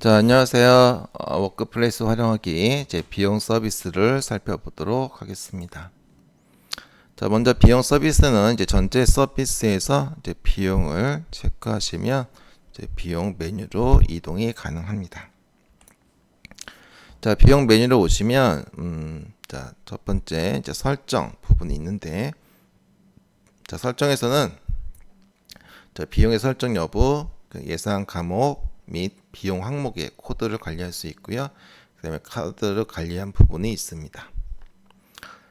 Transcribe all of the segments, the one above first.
자, 안녕하세요. 워크플레이스 활용하기 제 비용 서비스를 살펴보도록 하겠습니다. 자, 먼저 비용 서비스는 이제 전체 서비스에서 이제 비용을 체크하시면 이제 비용 메뉴로 이동이 가능합니다. 자, 비용 메뉴로 오시면 자, 첫 번째 이제 설정 부분이 있는데, 자, 설정에서는 자, 비용의 설정 여부, 그 예상 과목 및 비용 항목의 코드를 관리할 수 있고요. 그 다음에 카드를 관리한 부분이 있습니다.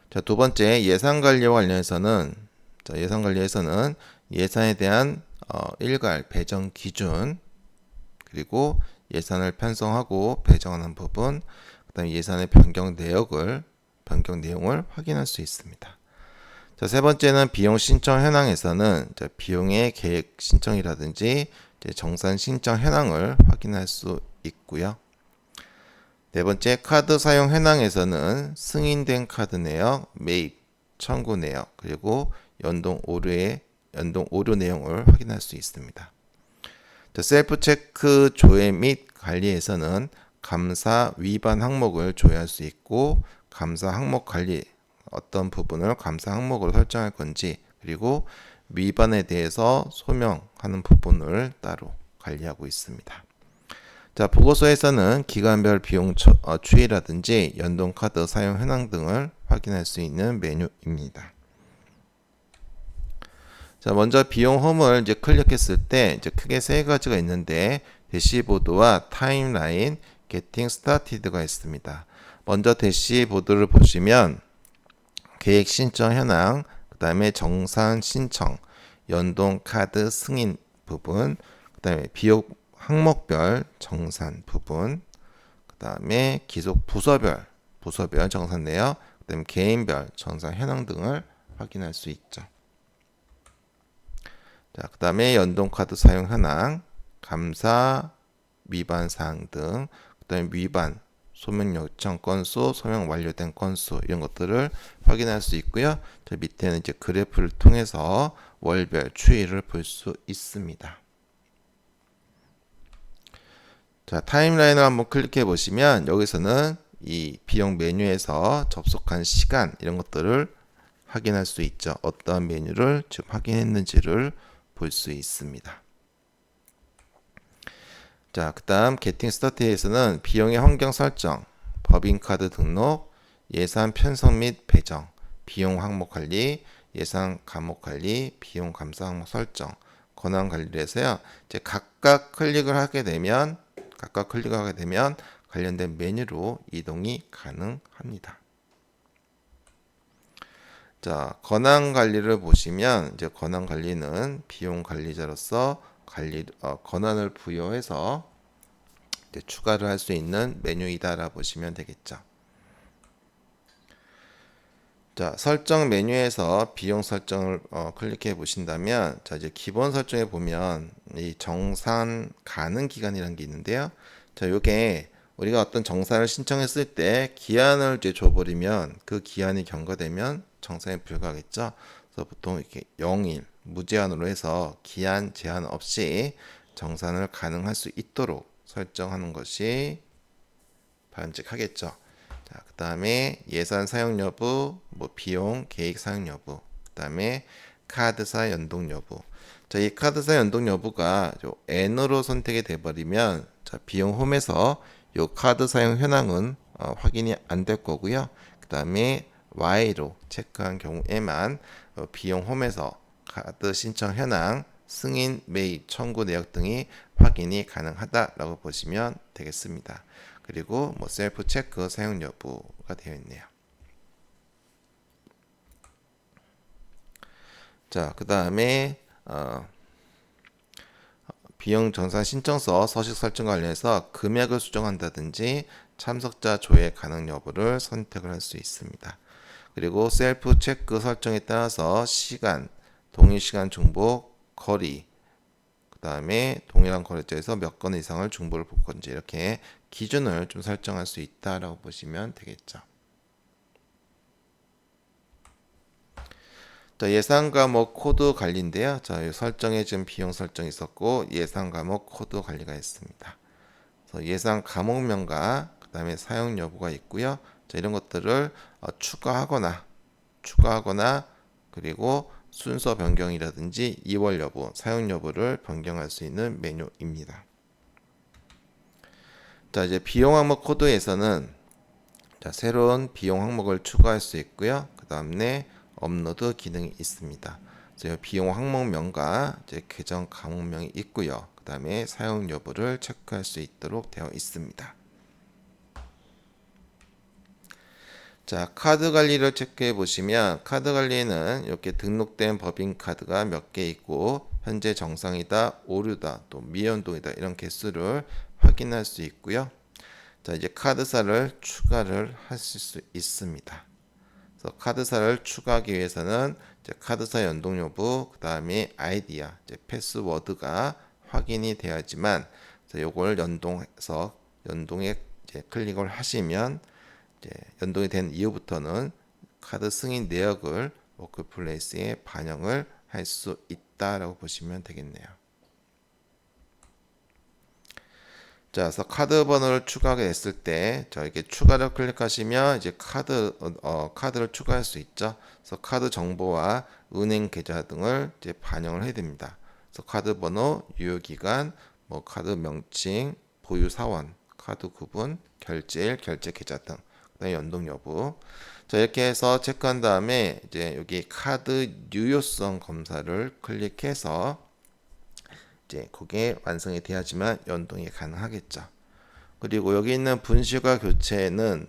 자, 두 번째 예산 관리와 관련해서는 자, 예산 관리에서는 예산에 대한 일괄 배정 기준, 그리고 예산을 편성하고 배정하는 부분, 그 다음에 예산의 변경 내용을 확인할 수 있습니다. 자, 세 번째는 비용 신청 현황에서는 비용의 계획 신청이라든지 정산 신청 현황을 확인할 수 있고요. 네 번째, 카드 사용 현황에서는 승인된 카드 내역, 매입, 청구 내역, 그리고 연동 오류 내용을 확인할 수 있습니다. 자, 셀프 체크 조회 및 관리에서는 감사 위반 항목을 조회할 수 있고, 감사 항목 관리, 어떤 부분을 감사 항목으로 설정할 건지, 그리고 위반에 대해서 소명하는 부분을 따로 관리하고 있습니다. 자, 보고서에서는 기간별 비용 추이라든지 연동카드 사용 현황 등을 확인할 수 있는 메뉴입니다. 자, 먼저 비용 홈을 이제 클릭했을 때 이제 크게 세 가지가 있는데, 대시보드와 타임라인, 게팅 스타티드가 있습니다. 먼저 대시보드를 보시면 계획 신청 현황, 그 다음에 정산 신청, 연동 카드 승인 부분, 그 다음에 비용 항목별 정산 부분, 그 다음에 기속 부서별 정산 내역, 그 다음에 개인별 정산 현황 등을 확인할 수 있죠. 자, 그 다음에 연동 카드 사용 현황, 감사 위반 사항 등, 그 다음에 위반 소명 요청 건수, 소명 완료된 건수, 이런 것들을 확인할 수 있고요. 저 밑에는 이제 그래프를 통해서 월별 추이를 볼 수 있습니다. 자, 타임라인을 한번 클릭해 보시면 여기서는 이 비용 메뉴에서 접속한 시간, 이런 것들을 확인할 수 있죠. 어떠한 메뉴를 지금 확인했는지를 볼 수 있습니다. 자, 그 다음 게팅 스타트에서는 비용의 환경 설정, 법인카드 등록, 예산 편성 및 배정, 비용 항목 관리, 예산 과목 관리, 비용 감사 항목 설정, 권한 관리를 해서요. 이제 각각 클릭을 하게 되면 관련된 메뉴로 이동이 가능합니다. 자, 권한 관리를 보시면 이제 권한 관리는 비용 관리자로서 권한을 부여해서 이제 추가를 할 수 있는 메뉴이다라 보시면 되겠죠. 자, 설정 메뉴에서 비용 설정을 클릭해 보신다면, 자, 이제 기본 설정에 보면 이 정산 가능 기간이라는 게 있는데요. 자, 요게 우리가 어떤 정산을 신청했을 때 기한을 이제 줘버리면 그 기한이 경과되면 정산에 불과하겠죠. 그래서 보통 이렇게 0일 무제한으로 해서 기한 제한 없이 정산을 가능할 수 있도록 설정하는 것이 바람직하겠죠. 자, 그 다음에 예산 사용 여부, 비용 계획 사용 여부, 그 다음에 카드사 연동 여부. 자, 이 카드사 연동 여부가 N으로 선택이 돼버리면, 자, 비용 홈에서 이 카드 사용 현황은 확인이 안 될 거고요. 그 다음에 Y로 체크한 경우에만 비용 홈에서 카드 신청 현황, 승인, 매입, 청구 내역 등이 확인이 가능하다라고 보시면 되겠습니다. 그리고 셀프 체크 사용 여부가 되어 있네요. 자, 그 다음에 비용 정산 신청서 서식 설정 관련해서 금액을 수정한다든지 참석자 조회 가능 여부를 선택을 할 수 있습니다. 그리고 셀프 체크 설정에 따라서 시간, 동일 시간 중복, 거리, 그 다음에 동일한 거래처에서 몇 건 이상을 중복을 볼 건지, 이렇게 기준을 좀 설정할 수 있다라고 보시면 되겠죠. 자, 예산 과목 코드 관리인데요. 자, 설정에 지금 비용 설정이 있었고 예산 과목 코드 관리가 있습니다. 그래서 예상 감옥명과 그 다음에 사용 여부가 있고요. 자, 이런 것들을 추가하거나 그리고 순서 변경이라든지 이월 여부, 사용 여부를 변경할 수 있는 메뉴입니다. 자, 이제 비용 항목 코드에서는 자, 새로운 비용 항목을 추가할 수 있고요. 그 다음에 업로드 기능이 있습니다. 그래서 비용 항목명과 이제 계정 과목명이 있고요. 그 다음에 사용 여부를 체크할 수 있도록 되어 있습니다. 자, 카드 관리를 체크해 보시면 카드 관리에는 이렇게 등록된 법인 카드가 몇 개 있고 현재 정상이다, 오류다, 또 미연동이다 이런 개수를 확인할 수 있고요. 자, 이제 카드사를 추가를 하실 수 있습니다. 그래서 카드사를 추가하기 위해서는 이제 카드사 연동 여부, 그 다음에 아이디야, 이제 패스워드가 확인이 돼야지만 요걸 연동에 이제 클릭을 하시면 이제 연동이 된 이후부터는 카드 승인 내역을 워크플레이스에 반영을 할 수 있다라고 보시면 되겠네요. 자, 그래서 카드 번호를 추가하게 됐을 때, 자, 이렇게 추가를 클릭하시면 이제 카드를 추가할 수 있죠. 그래서 카드 정보와 은행 계좌 등을 이제 반영을 해야 됩니다. 그래서 카드 번호, 유효 기간, 뭐 카드 명칭, 보유 사원, 카드 구분, 결제일, 결제 계좌 등, 그다음에 연동 여부. 자, 이렇게 해서 체크한 다음에 이제 여기 카드 유효성 검사를 클릭해서 이제 그게 완성이 돼야지만 연동이 가능하겠죠. 그리고 여기 있는 분실과 교체는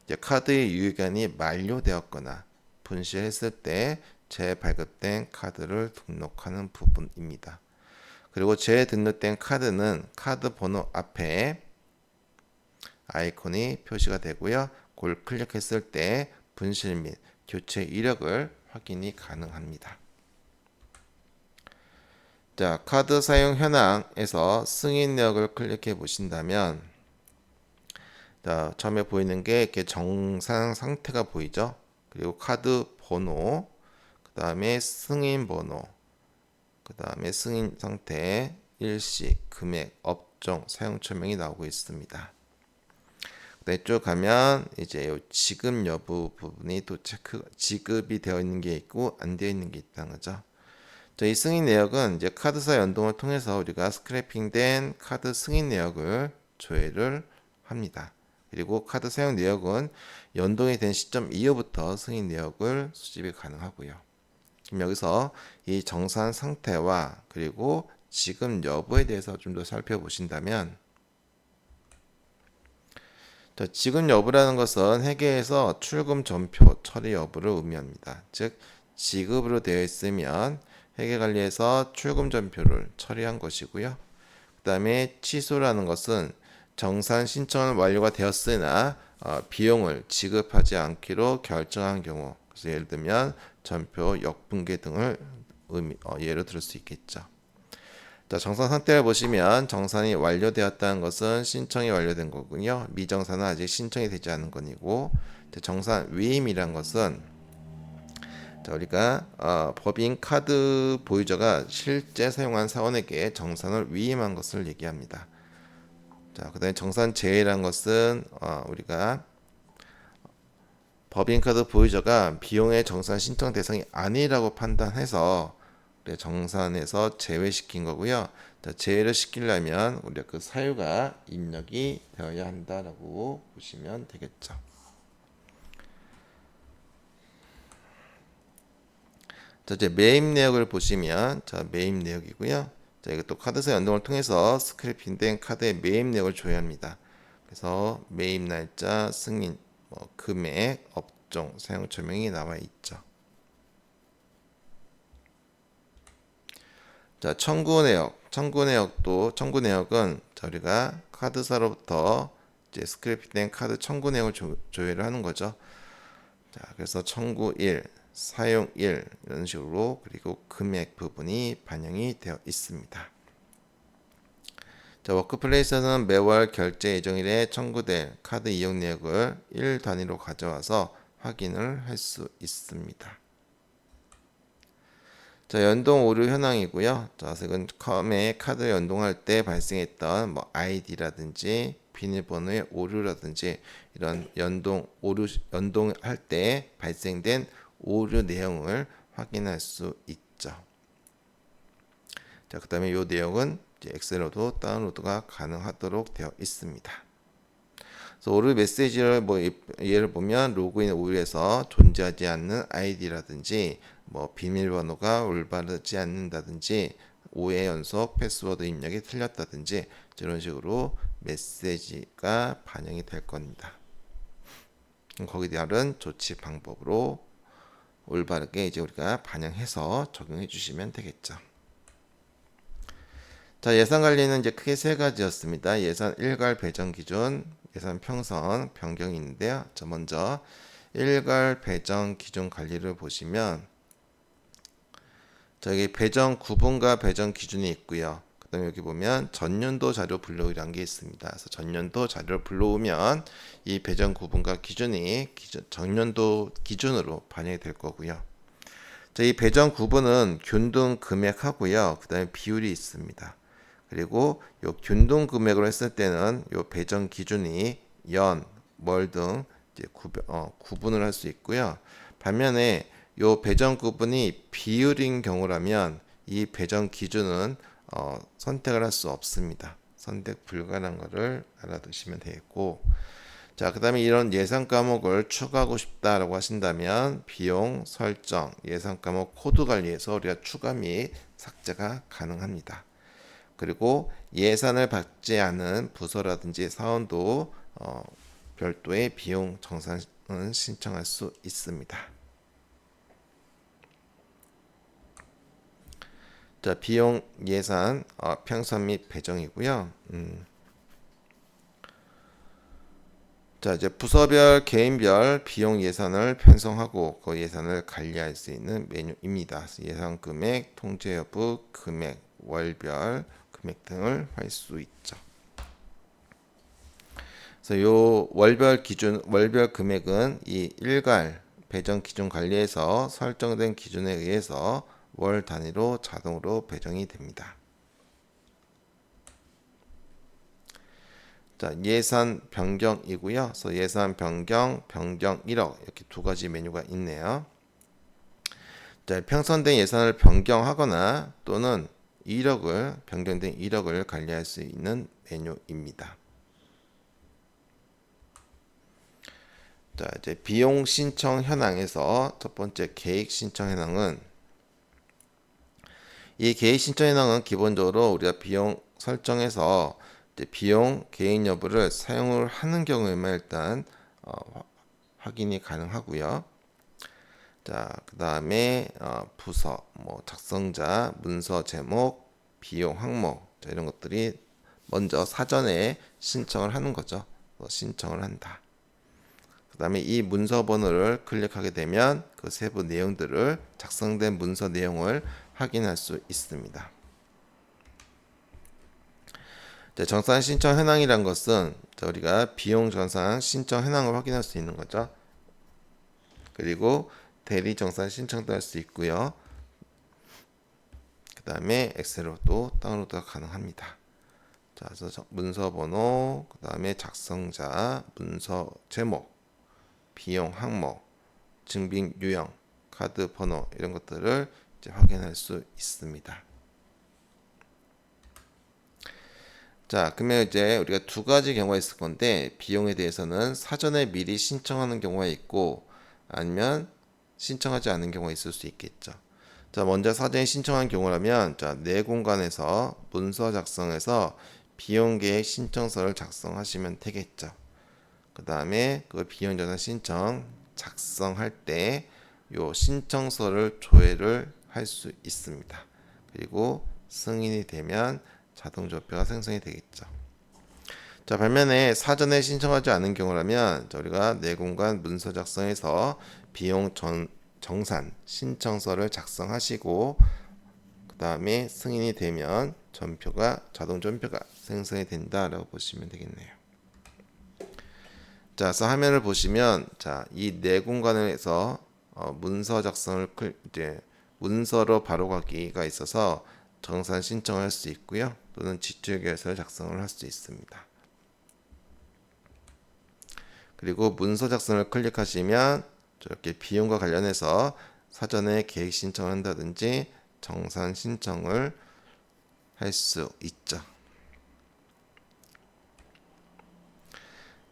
이제 카드의 유효기간이 만료되었거나 분실했을 때 재발급된 카드를 등록하는 부분입니다. 그리고 재등록된 카드는 카드 번호 앞에 아이콘이 표시가 되고요. 그걸 클릭했을 때 분실 및 교체 이력을 확인이 가능합니다. 자, 카드 사용 현황에서 승인 내역을 클릭해 보신다면 자, 처음에 보이는 게 이렇게 정상 상태가 보이죠. 그리고 카드 번호, 그 다음에 승인 번호, 그 다음에 승인 상태, 일시, 금액, 업종, 사용처명이 나오고 있습니다. 쭉 가면 이제 요 지급 여부 부분이 또 지급이 되어 있는 게 있고 안 되어 있는 게 있다는 거죠. 이 승인 내역은 이제 카드사 연동을 통해서 우리가 스크래핑된 카드 승인 내역을 조회를 합니다. 그리고 카드 사용 내역은 연동이 된 시점 이후부터 승인 내역을 수집이 가능하고요. 그럼 여기서 이 정산 상태와 그리고 지급 여부에 대해서 좀 더 살펴보신다면 지급 여부라는 것은 회계에서 출금 전표 처리 여부를 의미합니다. 즉 지급으로 되어 있으면 회계관리에서 출금 전표를 처리한 것이고요. 그 다음에 취소라는 것은 정산 신청은 완료가 되었으나 비용을 지급하지 않기로 결정한 경우, 그래서 예를 들면 전표 역분계 등을 예로 들을 수 있겠죠. 자, 정산 상태를 보시면 정산이 완료되었다는 것은 신청이 완료된 거군요. 미정산은 아직 신청이 되지 않은 것이고, 정산 위임이란 것은 자, 우리가 법인 카드 보유자가 실제 사용한 사원에게 정산을 위임한 것을 얘기합니다. 자, 그다음에 정산 제외란 것은 우리가 법인 카드 보유자가 비용의 정산 신청 대상이 아니라고 판단해서 정산에서 제외시킨 거고요. 자, 제외를 시키려면 우리가 그 사유가 입력이 되어야 한다라고 보시면 되겠죠. 자, 이제 매입 내역을 보시면 자, 매입 내역이고요. 자, 이것도 카드사 연동을 통해서 스크래핑된 카드의 매입 내역을 조회합니다. 그래서 매입 날짜, 승인, 금액, 업종, 사용처명이 나와 있죠. 자, 청구 내역은 자, 우리가 카드사로부터 이제 스크래핑된 카드 청구 내역을 조회를 하는 거죠. 자, 그래서 청구일, 사용일 이런 식으로 그리고 금액 부분이 반영이 되어 있습니다. 자, 워크플레이스는 매월 결제 예정일에 청구될 카드 이용 내역을 1 단위로 가져와서 확인을 할 수 있습니다. 자, 연동 오류 현황이고요. 자, 이건 처음에 카드 연동할 때 발생했던 뭐 아이디라든지 비밀번호의 오류라든지 이런 연동할 때 발생된 오류 내용을 확인할 수 있죠. 자, 그다음에 이 내용은 이제 엑셀로도 다운로드가 가능하도록 되어 있습니다. 그래서 오류 메시지를 뭐 예를 보면 로그인 오류에서 존재하지 않는 아이디라든지 뭐 비밀번호가 올바르지 않는다든지 5회 연속 패스워드 입력이 틀렸다든지 이런 식으로 메시지가 반영이 될 겁니다. 거기에 따른 조치 방법으로 올바르게 이제 우리가 반영해서 적용해 주시면 되겠죠. 자, 예산 관리는 이제 크게 세 가지였습니다. 예산 일괄 배정 기준, 예산 평선 변경이 있는데요. 자, 먼저 일괄 배정 기준 관리를 보시면 저기 배정 구분과 배정 기준이 있고요. 그 다음에 여기 보면 전년도 자료 불러오라는 게 있습니다. 그래서 전년도 자료를 불러오면 이 배정 구분과 기준이 전년도 기준으로 반영이 될 거고요. 자, 이 배정 구분은 균등 금액하고요. 그 다음에 비율이 있습니다. 그리고 요 균등 금액으로 했을 때는 요 배정 기준이 연, 월 등 구분을 할 수 있고요. 반면에 요 배정 구분이 비율인 경우라면 이 배정 기준은 선택을 할 수 없습니다. 선택 불가능한 것을 알아두시면 되겠고, 자, 그 다음에 이런 예산 과목을 추가하고 싶다라고 하신다면 비용 설정, 예산 과목 코드 관리에서 우리가 추가 및 삭제가 가능합니다. 그리고 예산을 받지 않은 부서라든지 사원도 별도의 비용 정산을 신청할 수 있습니다. 자, 비용 예산 평선 및 배정이고요. 자, 이제 부서별, 개인별 비용 예산을 편성하고 그 예산을 관리할 수 있는 메뉴입니다. 예산 금액, 통제 여부, 금액, 월별 금액 등을 할 수 있죠. 그래서 요 월별 기준, 월별 금액은 이 일괄 배정 기준 관리에서 설정된 기준에 의해서 월 단위로 자동으로 배정이 됩니다. 자, 예산 변경이고요. 그래서 예산 변경, 변경 1억 이렇게 두 가지 메뉴가 있네요. 자, 편성된 예산을 변경하거나 또는 1억을 변경된 1억을 관리할 수 있는 메뉴입니다. 자, 이제 비용 신청 현황에서 첫 번째 계획 신청 현황은 이 계획 신청 현황은 기본적으로 우리가 비용 설정해서 비용 계획 여부를 사용을 하는 경우에만 일단 확인이 가능하고요. 자, 그 다음에 부서, 뭐 작성자, 문서 제목, 비용 항목, 자, 이런 것들이 먼저 사전에 신청을 하는 거죠. 신청을 한다. 그 다음에 이 문서 번호를 클릭하게 되면 그 세부 내용들을 작성된 문서 내용을 확인할 수 있습니다. 정산 신청 현황이란 것은 우리가 비용 정산 신청 현황을 확인할 수 있는 거죠. 그리고 대리 정산 신청도 할 수 있고요. 그 다음에 엑셀로도 다운로드가 가능합니다. 자, 그래서 문서 번호, 그 다음에 작성자, 문서 제목, 비용 항목, 증빙 유형, 카드 번호 이런 것들을 이제 확인할 수 있습니다. 자, 그러면 이제 우리가 두 가지 경우가 있을 건데 비용에 대해서는 사전에 미리 신청하는 경우가 있고 아니면 신청하지 않는 경우가 있을 수 있겠죠. 자, 먼저 사전에 신청한 경우라면 자, 내 공간에서 문서 작성해서 비용 계획 신청서를 작성하시면 되겠죠. 그 다음에 그 비용 전산 신청 작성할 때 요 신청서를 조회를 할 수 있습니다. 그리고 승인이 되면 자동 조표가 생성이 되겠죠. 자, 반면에 사전에 신청하지 않은 경우라면 우리가 내 공간 문서 작성에서 비용 정산 신청서를 작성하시고 그 다음에 승인이 되면 자동 전표가 생성이 된다라고 보시면 되겠네요. 자, 그래서 화면을 보시면 자, 이 내 공간에서 문서 작성을 이제 문서로 바로 가기가 있어서 정산 신청을 할 수 있고요. 또는 지출계획서를 작성을 할 수 있습니다. 그리고 문서 작성을 클릭하시면 이렇게 비용과 관련해서 사전에 계획 신청을 한다든지 정산 신청을 할 수 있죠.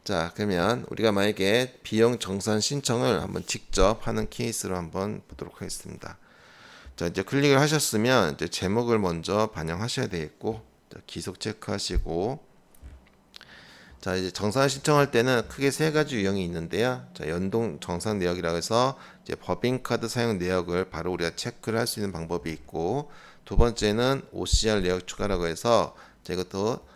자, 그러면 우리가 만약에 비용 정산 신청을 한번 직접 하는 케이스로 한번 보도록 하겠습니다. 자, 이제 클릭을 하셨으면 이제 제목을 먼저 반영하셔야 되겠고, 자, 기속 체크하시고, 자, 이제 정산 신청할 때는 크게 세 가지 유형이 있는데요. 자, 연동 정산 내역이라고 해서 이제 법인카드 사용 내역을 바로 우리가 체크를 할 수 있는 방법이 있고, 두 번째는 OCR 내역 추가라고 해서 이것도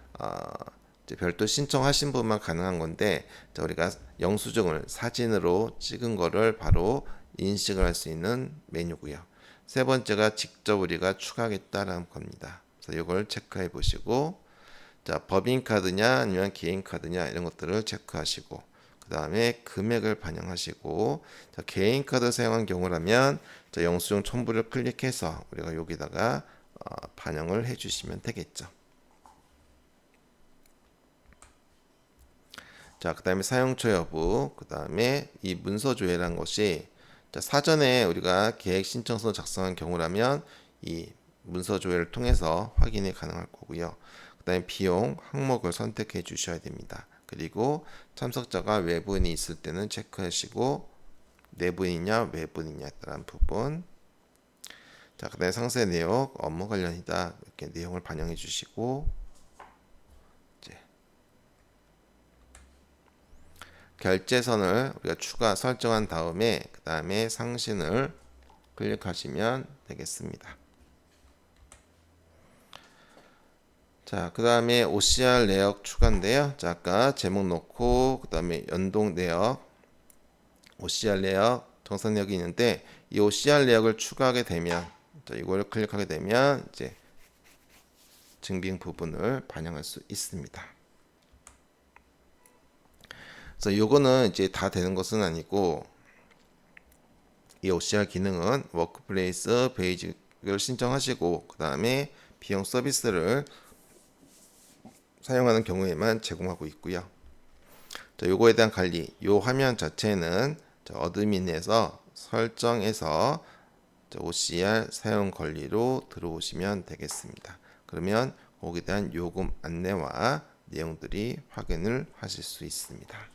이제 별도 신청하신 분만 가능한 건데, 자, 우리가 영수증을 사진으로 찍은 거를 바로 인식을 할 수 있는 메뉴고요. 세 번째가 직접 우리가 추가하겠다라는 겁니다. 그래서 이걸 체크해 보시고, 자, 법인카드냐 아니면 개인카드냐 이런 것들을 체크하시고, 그 다음에 금액을 반영하시고, 자, 개인카드 사용한 경우라면 자, 영수증 첨부를 클릭해서 우리가 여기다가 반영을 해주시면 되겠죠. 자, 그 다음에 사용처 여부, 그 다음에 이 문서 조회라는 것이 자, 사전에 우리가 계획 신청서 작성한 경우라면 이 문서 조회를 통해서 확인이 가능할 거고요. 그 다음에 비용 항목을 선택해 주셔야 됩니다. 그리고 참석자가 외부인이 있을 때는 체크하시고 내부인이냐 외부인이냐라는 부분, 자, 그 다음에 상세 내역 업무 관련이다 이렇게 내용을 반영해 주시고, 결제선을 우리가 추가 설정한 다음에 그 다음에 상신을 클릭하시면 되겠습니다. 자, 그 다음에 OCR 내역 추가인데요. 자, 아까 제목 넣고 그 다음에 연동 내역, OCR 내역, 정산 내역이 있는데 이 OCR 내역을 추가하게 되면 자, 이걸 클릭하게 되면 이제 증빙 부분을 반영할 수 있습니다. 그래서 요거는 이제 다 되는 것은 아니고 이 OCR 기능은 워크플레이스 베이직을 신청하시고 그 다음에 비용 서비스를 사용하는 경우에만 제공하고 있고요. 자, 요거에 대한 관리, 요 화면 자체는 어드민에서 설정해서 OCR 사용 권리로 들어오시면 되겠습니다. 그러면 거기에 대한 요금 안내와 내용들이 확인을 하실 수 있습니다.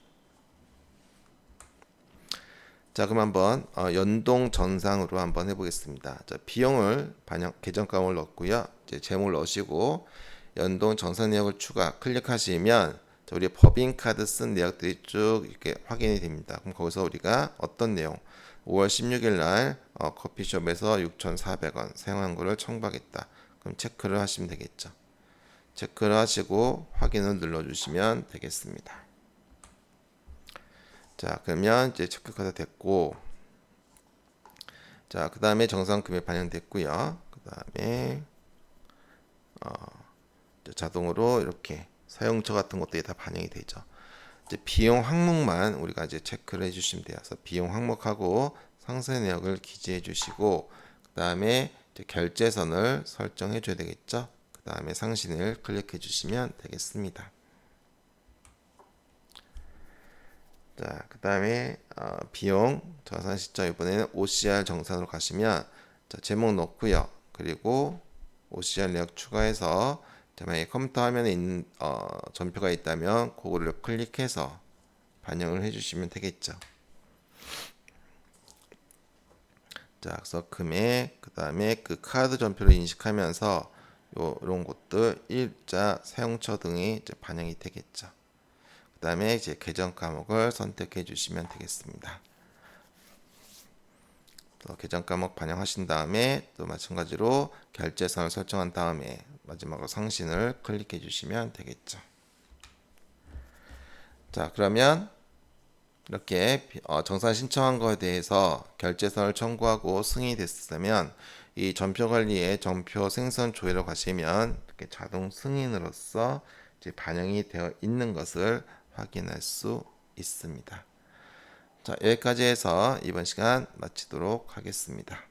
자, 그럼 한번 연동 전상으로 한번 해보겠습니다. 자, 비용을 반영 계정값을 넣고요. 이제 제목을 넣으시고 연동 전산 내역을 추가 클릭하시면 자, 우리 법인카드 쓴 내역들이 쭉 이렇게 확인이 됩니다. 그럼 거기서 우리가 어떤 내용 5월 16일 날 커피숍에서 6,400원 사용한 거를 청구하겠다. 그럼 체크를 하시면 되겠죠. 체크를 하시고 확인을 눌러주시면 되겠습니다. 자, 그러면 이제 체크가 됐고, 자, 그 다음에 정산 금액 반영됐고요. 그 다음에 자동으로 이렇게 사용처 같은 것들이 다 반영이 되죠. 이제 비용 항목만 우리가 이제 체크를 해주시면 돼요. 그래서 비용 항목하고 상세 내역을 기재해 주시고, 그 다음에 결제선을 설정해 줘야 되겠죠. 그 다음에 상신을 클릭해 주시면 되겠습니다. 자, 그 다음에 비용 정산 시점 이번에는 OCR 정산으로 가시면 자, 제목 넣고요. 그리고 OCR 내역 추가해서 만약에 컴퓨터 화면에 있는 전표가 있다면 그거를 클릭해서 반영을 해주시면 되겠죠. 자, 그래서 금액, 그 다음에 그 카드 전표를 인식하면서 이런 것들 일자, 사용처 등이 이제 반영이 되겠죠. 그 다음에 이제 계정 과목을 선택해 주시면 되겠습니다. 또 계정 과목 반영하신 다음에 또 마찬가지로 결제선을 설정한 다음에 마지막으로 상신을 클릭해 주시면 되겠죠. 자, 그러면 이렇게 정산 신청한 거에 대해서 결제선을 청구하고 승인이 됐으면 이 전표 관리에 전표 생성 조회로 가시면 이렇게 자동 승인으로서 이제 반영이 되어 있는 것을 확인할 수 있습니다. 자, 여기까지 해서 이번 시간 마치도록 하겠습니다.